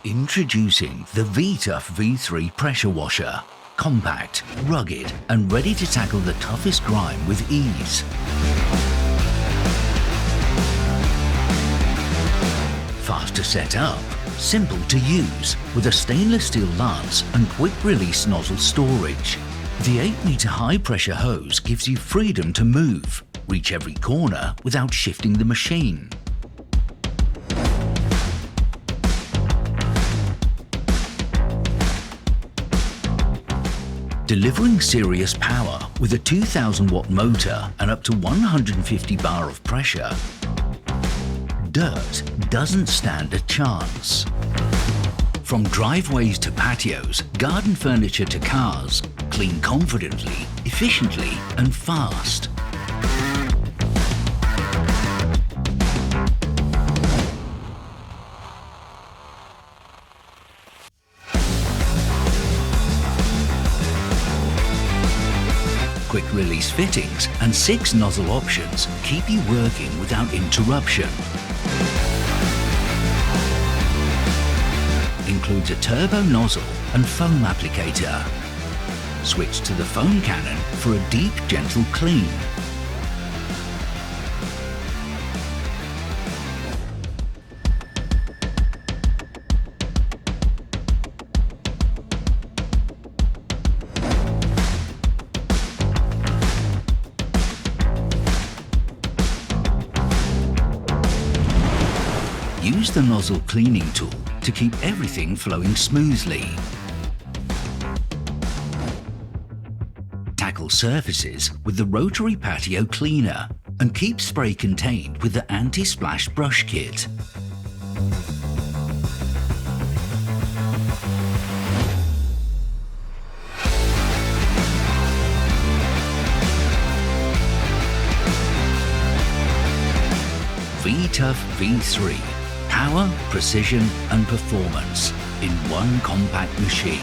Introducing the V-TUF V3 pressure washer. Compact, rugged and ready to tackle the toughest grime with ease. Fast to set up, simple to use with a stainless steel lance and quick release nozzle storage. The 8-meter high pressure hose gives you freedom to move, reach every corner without shifting the machine. Delivering serious power with a 2000-watt motor and up to 150 bar of pressure, dirt doesn't stand a chance. From driveways to patios, garden furniture to cars, clean confidently, efficiently and fast. Quick release fittings and 6 nozzle options keep you working without interruption. Includes a turbo nozzle and foam applicator. Switch to the foam cannon for a deep, gentle clean. Use the nozzle cleaning tool to keep everything flowing smoothly. Tackle surfaces with the rotary patio cleaner and keep spray contained with the anti-splash brush kit. V-TUF V3. Power, precision and performance in one compact machine.